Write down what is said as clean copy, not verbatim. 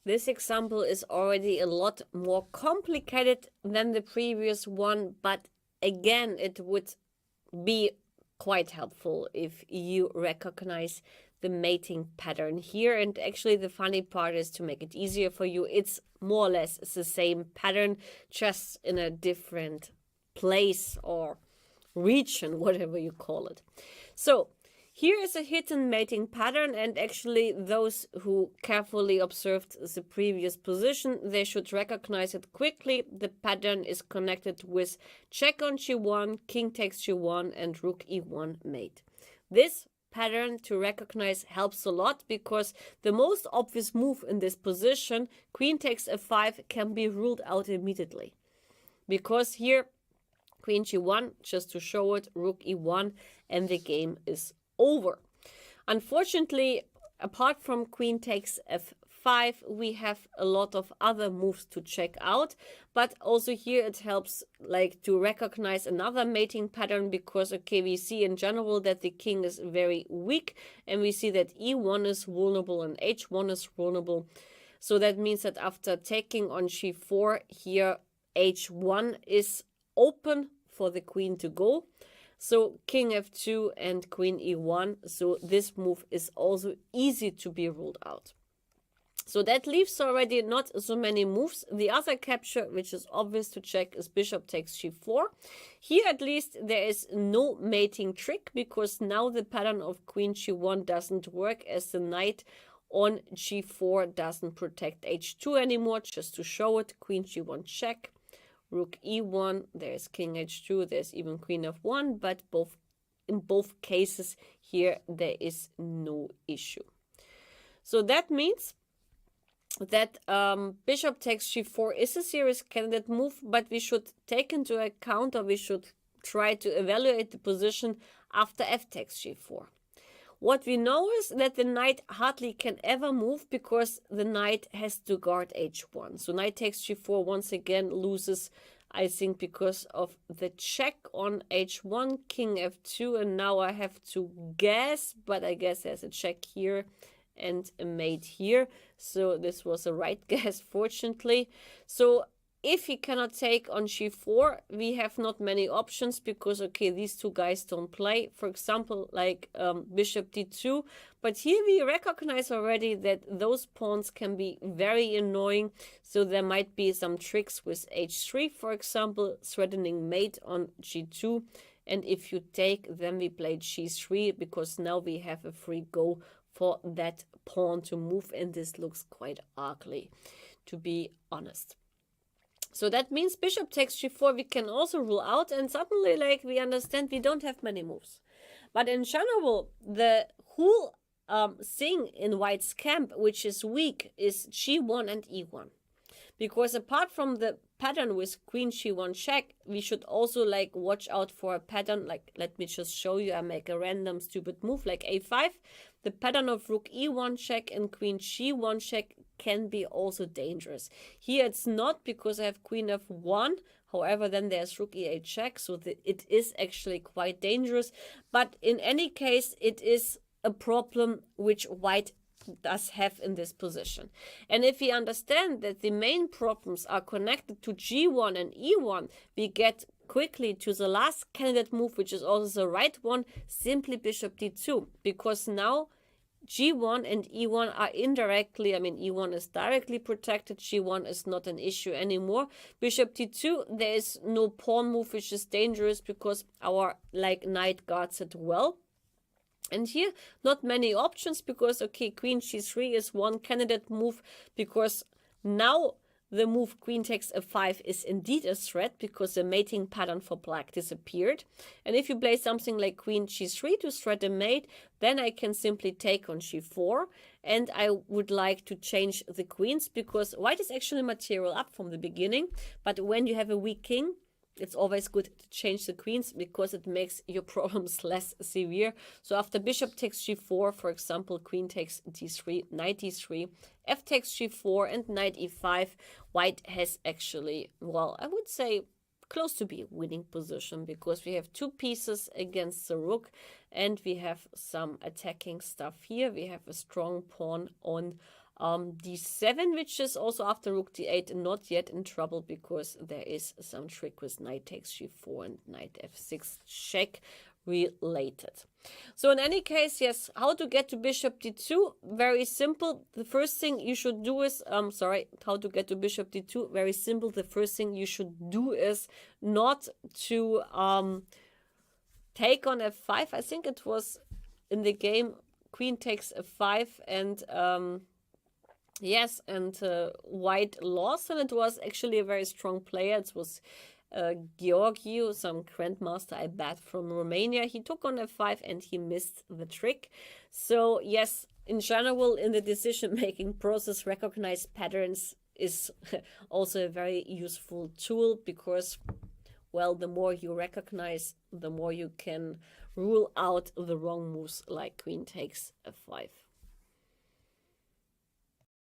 This example is already a lot more complicated than the previous one, but again, it would be quite helpful if you recognize the mating pattern here. And actually, the funny part is, to make it easier for you, it's more or less the same pattern, just in a different place or region, whatever you call it. So here is a hidden mating pattern, and actually those who carefully observed the previous position, they should recognize it quickly. The pattern is connected with check on g1, king takes g1, and rook e1 mate. This pattern to recognize helps a lot, because the most obvious move in this position, queen takes f5, can be ruled out immediately. Because here, queen g1, just to show it, rook e1, and the game is over. Unfortunately, apart from queen takes f5, we have a lot of other moves to check out, but also here it helps to recognize another mating pattern, because we see in general that the king is very weak, and we see that e1 is vulnerable and h1 is vulnerable. So that means that after taking on g4 here, h1 is open for the queen to go. So king f2 and queen e1. So this move is also easy to be ruled out. So that leaves already not so many moves. The other capture, which is obvious to check, is bishop takes g4. Here at least there is no mating trick, because now the pattern of queen g1 doesn't work, as the knight on g4 doesn't protect h2 anymore. Just to show it, queen g1 check. Rook e1, there's king h2, there's even queen f1, but in both cases here there is no issue. So that means that bishop takes g4 is a serious candidate move, but we should take into account, or we should try to evaluate the position after f takes g4. What we know is that the knight hardly can ever move, because the knight has to guard h1. So knight takes g4 once again loses, I think, because of the check on h1, king f2, and now I have to guess, but I guess there's a check here and a mate here. So this was a right guess, fortunately. So if he cannot take on g4, we have not many options, because these two guys don't play. For example, bishop d2. But here we recognize already that those pawns can be very annoying. So there might be some tricks with h3, for example, threatening mate on g2. And if you take, then we play g3, because now we have a free go for that pawn to move. And this looks quite ugly, to be honest. So that means bishop takes g4 we can also rule out, and suddenly we understand we don't have many moves. But in general, the whole thing in white's camp, which is weak, is g1 and e1. Because apart from the pattern with queen g1 check, we should also watch out for a pattern, let me just show you. I make a random stupid move like a5. The pattern of rook e1 check and queen g1 check can be also dangerous. Here it's not, because I have queen f1. However, then there's rook e8 check, so it is actually quite dangerous. But in any case, it is a problem which white does have in this position. And if we understand that the main problems are connected to g1 and e1, we get quickly to the last candidate move, which is also the right one, simply bishop d2, because now g1 and e1 are indirectly, e1 is directly protected, g1 is not an issue anymore. Bishop d2, there is no pawn move which is dangerous, because our knight guards it well. And here, not many options, because, queen g3 is one candidate move, because now the move queen takes f5 is indeed a threat, because the mating pattern for black disappeared. And if you play something like queen g3 to threat a mate, then I can simply take on g4. And I would like to change the queens, because white is actually material up from the beginning. But when you have a weak king, it's always good to change the queens, because it makes your problems less severe. So after bishop takes g4, for example, queen takes d3, knight d3, f takes g4, and knight e5, white has actually, well, I would say close to be a winning position, because we have two pieces against the rook, and we have some attacking stuff here. We have a strong pawn on d7, which is also after rook d8 not yet in trouble, because there is some trick with knight takes g4 and knight f6 check related. So in any case, yes, how to get to bishop d2? Very simple. The first thing you should do is, how to get to bishop d2? Very simple. The first thing you should do is not to take on f5. I think it was in the game queen takes f5 and yes, and white lost, and it was actually a very strong player. It was Georgiou, some grandmaster, I bet, from Romania. He took on f5 and he missed the trick. So yes, in general, in the decision-making process, recognize patterns is also a very useful tool, because, well, the more you recognize, the more you can rule out the wrong moves like queen takes f5.